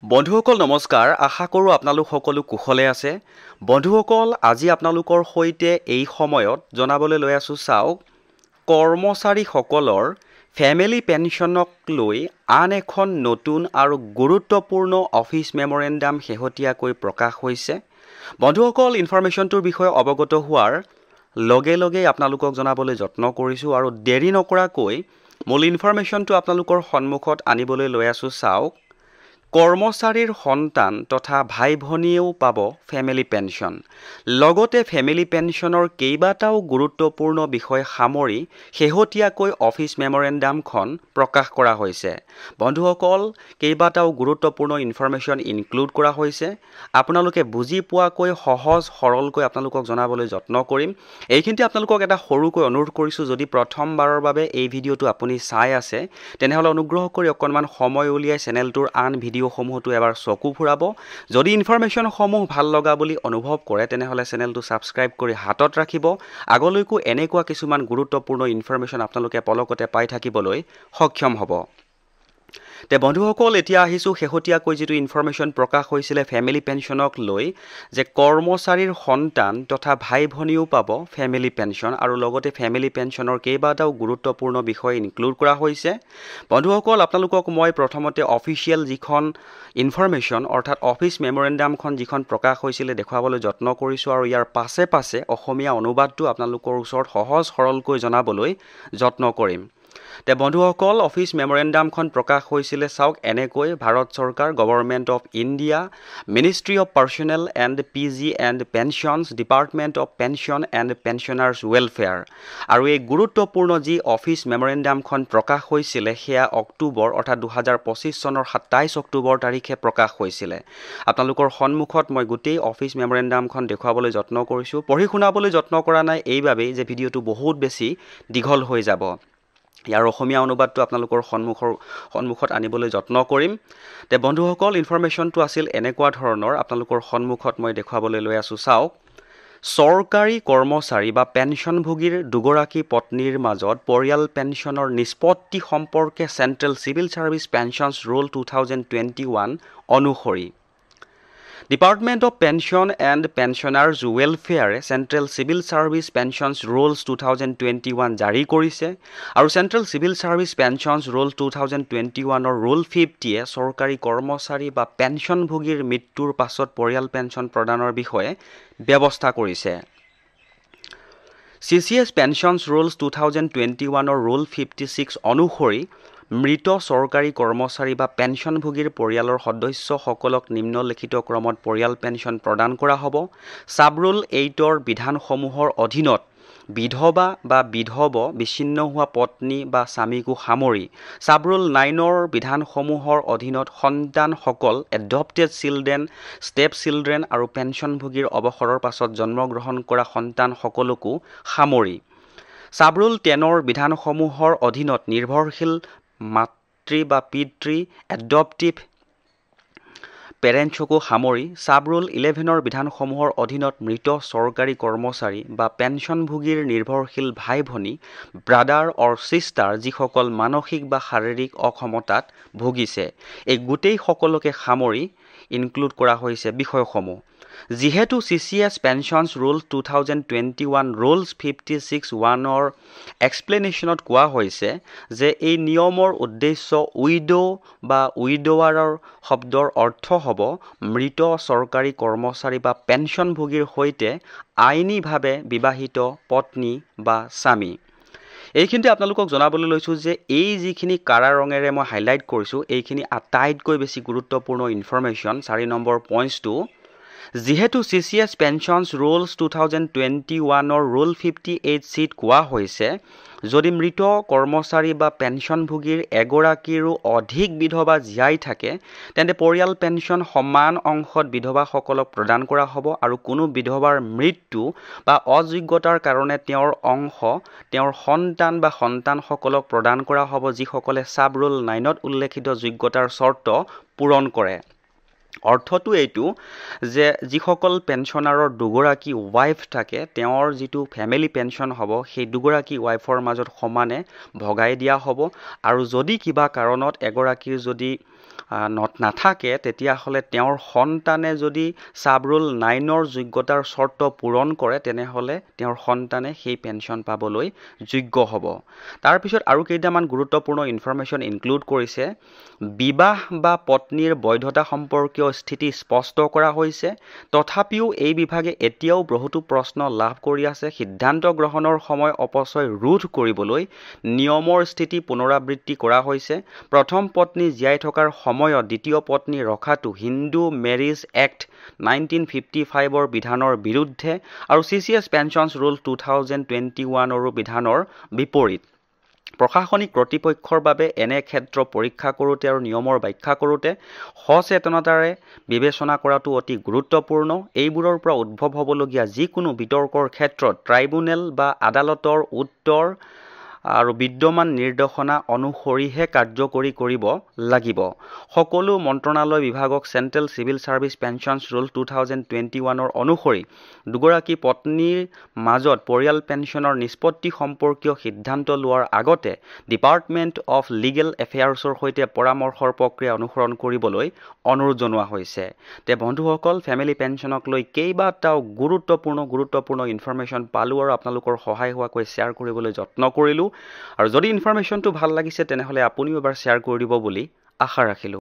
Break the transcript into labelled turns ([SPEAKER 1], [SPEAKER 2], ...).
[SPEAKER 1] বন্ধুসকল নমস্কাৰ আশা কৰোঁ আপোনালোক সকলো কুশলে আছে বন্ধুসকল আজি আপোনালোকৰ সৈতে এই সময়ত জনাবলৈ লৈ আছো চাওক কৰ্মচাৰীসকলৰ ফেমিলি পেঞ্চনক লৈ আন এখন নতুন আৰু গুৰুত্বপূৰ্ণ অফিচ মেমৰেণ্ডাম শেহতীয়াকৈ প্ৰকাশ হৈছে বন্ধুসকল ইনফৰমেশ্যনটোৰ বিষয়ে অৱগত হোৱাৰ লগে লগে আপোনালোকক জনাবলৈ যত্ন কৰিছো আৰু দেৰি নকৰাকৈ মূল ইনফৰমেশ্যনটো আপোনালোকৰ সন্মুখত আনিবলৈ লৈ আছো চাওক কৰ্মচাৰীৰ সন্তান তথা ভাই ভনীয়েও পাব ফেমিলি পেঞ্চন লগতে ফেমিলি পেঞ্চনৰ কেইবাটাও গুৰুত্বপূৰ্ণ বিষয় সামৰি শেহতীয়াকৈ অফিচ মেমৰেণ্ডামখন প্ৰকাশ কৰা হৈছে বন্ধুসকল কেইবাটাও গুৰুত্বপূৰ্ণ ইনফৰমেশ্যন ইনক্লুড কৰা হৈছে আপোনালোকে বুজি পোৱাকৈ সহজ সৰলকৈ আপোনালোকক জনাবলৈ যত্ন কৰিম এইখিনিতে আপোনালোকক এটা সৰুকৈ অনুৰোধ কৰিছো যদি প্ৰথমবাৰৰ বাবে এই ভিডিঅ'টো আপুনি চাই আছে তেনেহলে অনুগ্ৰহ কৰি অকণমান সময় উলিয়াই চেনেলটোৰ আন ভিডিঅ'সমূহটো এবাৰ চকু ফুৰাব যদি ইনফৰমেশ্যনসমূহ ভাল লগা বুলি অনুভৱ কৰে তেনেহলে চেনেলটো সাবস্ক্ৰাইব কৰি হাতত ৰাখিব আগলৈকো এনেকুৱা কিছুমান গুৰুত্বপূৰ্ণ ইনফৰমেশ্যন আপোনালোকে পলকতে পাই থাকিবলৈ সক্ষম হ'ব তে বন্ধুসকল এতিয়া আহিছো শেহতীয়াকৈ যেটো ইনফৰমেশ্যন প্ৰকাশ হৈছিলে ফেমিলি পেঞ্চনক লৈ যে কৰ্মচাৰীৰ সন্তান তথা ভাই ভনীও পাব ফেমিলি পেঞ্চন আৰু লগতে ফেমিলি পেঞ্চনৰ কেইবাটাও গুৰুত্বপূৰ্ণ বিষয় ইনক্লুড কৰা হৈছে বন্ধুসকল আপোনালোকক মই প্ৰথমতে অফিচিয়েল যিখন ইনফৰমেশ্যন অৰ্থাৎ অফিচ মেমৰেণ্ডামখন যিখন প্ৰকাশ হৈছিলে দেখুৱাবলৈ যত্ন কৰিছো আৰু ইয়াৰ পাছে পাছে অসমীয়া অনুবাদটো আপোনালোকৰ ওচৰত সহজ সৰলকৈ জনাবলৈ যত্ন কৰিম তে বন্ধুসকল অফিচ মেমৰেণ্ডামখন প্ৰকাশ হৈছিলে চাওক এনেকৈ ভাৰত চৰকাৰ government of India ministry of personnel and PG and pensions department of pension and pensioners welfare আৰু এই গুৰুত্বপূৰ্ণ যি অফিচ মেমৰেণ্ডামখন প্ৰকাশ হৈছিলে সেয়া অক্টোবৰ অৰ্থাৎ 2025 চনৰ 27 অক্টোবৰ তাৰিখে প্ৰকাশ হৈছিলে আপোনালোকৰ সন্মুখত মই গোটেই অফিচ মেমৰেণ্ডামখন দেখুৱাবলৈ যত্ন কৰিছো পঢ়ি শুনাবলৈ যত্ন কৰা নাই এইবাবেই যে ভিডিঅ'টো বহুত বেছি দীঘল হৈ যাব ইয়াৰ অসমীয়া অনুবাদটো আপোনালোকৰ সন্মুখত আনিবলৈ যত্ন কৰিম তে বন্ধুসকল ইনফৰমেশ্যনটো আছিল এনেকুৱা ধৰণৰ আপোনালোকৰ সন্মুখত মই দেখুৱাবলৈ লৈ আছো চাওক চৰকাৰী কৰ্মচাৰী বা পেঞ্চনভোগীৰ দুগৰাকী পত্নীৰ মাজত পৰিয়াল পেঞ্চনৰ নিষ্পত্তি সম্পৰ্কে central civil service pensions rule 2021 অনুসৰি department of pension and pensioners ৱেলফেয়াৰে central civil service pensions rules 2021 জাৰি কৰিছে আৰু central civil service pensions rule 2021 ৰ ৰুল 50 চৰকাৰী কৰ্মচাৰী বা পেঞ্চনভোগীৰ মৃত্যুৰ পাছত পৰিয়াল পেঞ্চন প্ৰদানৰ বিষয়ে ব্যৱস্থা কৰিছে CCS পেঞ্চনছ ৰুলছ 2021 ৰ ৰুল 56 অনুসৰি মৃত চৰকাৰী কৰ্মচাৰী বা পেঞ্চনভোগীৰ পৰিয়ালৰ সদস্যসকলক নিম্নলিখিত ক্ৰমত পৰিয়াল পেঞ্চন প্ৰদান কৰা হ'ব সাব ৰুল 8 ৰ বিধানসমূহৰ অধীনত বিধৱা বা বিধৱ বিচ্ছিন্ন হোৱা পত্নী বা স্বামীকো সামৰি সাব ৰুল 9 ৰ বিধানসমূহৰ অধীনত সন্তানসকল এডপ্টেড চিলড্ৰেন ষ্টেপ চিলড্ৰেন আৰু পেঞ্চনভোগীৰ অৱসৰৰ পাছত জন্মগ্ৰহণ কৰা সন্তানসকলকো সামৰি সাব ৰুল 10 ৰ বিধানসমূহৰ অধীনত নিৰ্ভৰশীল মাতৃ বা পিতৃ এডপ্টিভ পেৰেণ্টছকো সামৰি সাব ৰুল 11 ৰ বিধানসমূহৰ অধীনত মৃত চৰকাৰী কৰ্মচাৰী বা পেঞ্চনভোগীৰ নিৰ্ভৰশীল ভাই ভনী ব্ৰাদাৰ অৰ সিষ্টাৰ যিসকল মানসিক বা শাৰীৰিক অক্ষমতাত ভুগিছে এই গোটেই সকলোকে সামৰি ইনক্লুড কৰা হৈছে বিষয়সমূহ যিহেতু CCS পেঞ্চনছ ৰুল 2021 ৰুলছ 56(1) ৰ এক্সপ্লেনেশ্যনত কোৱা হৈছে যে এই নিয়মৰ উদ্দেশ্য উইডো বা উইডোৱাৰৰ শব্দৰ অৰ্থ হ'ব মৃত চৰকাৰী কৰ্মচাৰী বা পেঞ্চনভোগীৰ সৈতে আইনীভাৱে বিবাহিত পত্নী বা স্বামী এইখিনিতে আপোনালোকক জনাবলৈ লৈছো যে এই যিখিনি কাৰা ৰঙেৰে মই হাইলাইট কৰিছো এইখিনি আটাইতকৈ বেছি গুৰুত্বপূৰ্ণ ইনফৰমেশ্যন 4 নম্বৰ পইণ্টটো যিহেতু CCS পেঞ্চনছ ৰুলছ 2021 ৰ ৰুল 58 চিত কোৱা হৈছে যদি মৃত কৰ্মচাৰী বা পেঞ্চনভোগীৰ এগৰাকীৰো অধিক বিধৱা জীয়াই থাকে তেন্তে পৰিয়াল পেঞ্চন সমান অংশত বিধৱাসকলক প্ৰদান কৰা হ'ব আৰু কোনো বিধৱাৰ মৃত্যু বা অযোগ্যতাৰ কাৰণে তেওঁৰ অংশ তেওঁৰ সন্তান বা সন্তানসকলক প্ৰদান কৰা হ'ব যিসকলে সাব ৰুল 9 ত উল্লেখিত যোগ্যতাৰ চৰ্ত পূৰণ কৰে অৰ্থটো এইটো যে যিসকল পেঞ্চনাৰৰ দুগৰাকী ওয়াইফ থাকে তেওঁৰ যেটো ফ্যামিলি পেঞ্চন হ'ব সেই দুগৰাকী ওয়াইফৰ মাজত সমানে ভগাই দিয়া হ'ব আৰু যদি কিবা কাৰণত এগৰাকীৰ যদি নাথাকে তেতিয়াহ'লে তেওঁৰ সন্তানে যদি সাব ৰুল 9ৰ যোগ্যতাৰ চৰ্ত পূৰণ কৰে তেনেহ'লে তেওঁৰ সন্তানে সেই পেঞ্চন পাবলৈ যোগ্য হ'ব। তাৰপিছত আৰু কেইটামান গুৰুত্বপূৰ্ণ ইনফৰমেশ্যন ইনক্লুড কৰিছে। বিবাহ বা পত্নীৰ বৈধতা সম্পৰ্কীয় স্থিতি স্পষ্ট কৰা হৈছে, তথাপিও এই বিভাগে এতিয়াও বহুতো প্ৰশ্ন লাভ কৰি আছে। সিদ্ধান্ত গ্ৰহণৰ সময় অপচয় ৰোধ কৰিবলৈ নিয়মৰ স্থিতি পুনৰাবৃত্তি কৰা হৈছে। প্ৰথম পত্নী জীয়াই থকাৰ সময়ত দ্বিতীয় পত্নী ৰখাটো হিন্দু মেৰিজ এক্ট 1955ৰ বিধানৰ বিৰুদ্ধে আৰু CCS পেঞ্চনছ ৰুল 2021ৰো বিধানৰ বিপৰীত। প্ৰশাসনিক কৰ্তৃপক্ষৰ বাবে এনে ক্ষেত্ৰ পৰীক্ষা কৰোঁতে আৰু নিয়মৰ ব্যাখ্যা কৰোঁতে সচেতনতাৰে বিবেচনা কৰাটো অতি গুৰুত্বপূৰ্ণ। এইবোৰৰ পৰা উদ্ভৱ হ'বলগীয়া যিকোনো বিতৰ্কৰ ক্ষেত্ৰত ট্ৰাইব্যুনেল বা আদালতৰ উত্তৰ আৰু বিদ্যমান নিৰ্দেশনা অনুসৰিহে কাৰ্যকৰী কৰিব লাগিব। সকলো মন্ত্ৰণালয় বিভাগক চেণ্ট্ৰেল চিভিল ছাৰ্ভিচ পেঞ্চনছ ৰুল 2021ৰ অনুসৰি দুগৰাকী পত্নীৰ মাজত পৰিয়াল পেঞ্চনৰ নিষ্পত্তি সম্পৰ্কীয় সিদ্ধান্ত লোৱাৰ আগতে ডিপাৰ্টমেণ্ট অফ লিগেল এফেয়াৰ্ছৰ সৈতে পৰামৰ্শৰ প্ৰক্ৰিয়া অনুসৰণ কৰিবলৈ অনুৰোধ জনোৱা হৈছে। বন্ধুসকল, ফেমিলি পেঞ্চনক লৈ কেইবাটাও গুৰুত্বপূৰ্ণ ইনফৰমেশ্যন পালোঁ আৰু আপোনালোকৰ সহায় হোৱাকৈ শ্বেয়াৰ কৰিবলৈ যত্ন কৰিলোঁ। আৰু যদি ইনফৰমেশ্যনটো ভাল লাগিছে তেনেহ'লে আপুনিও এবাৰ শ্বেয়াৰ কৰি দিব বুলি আশা ৰাখিলোঁ।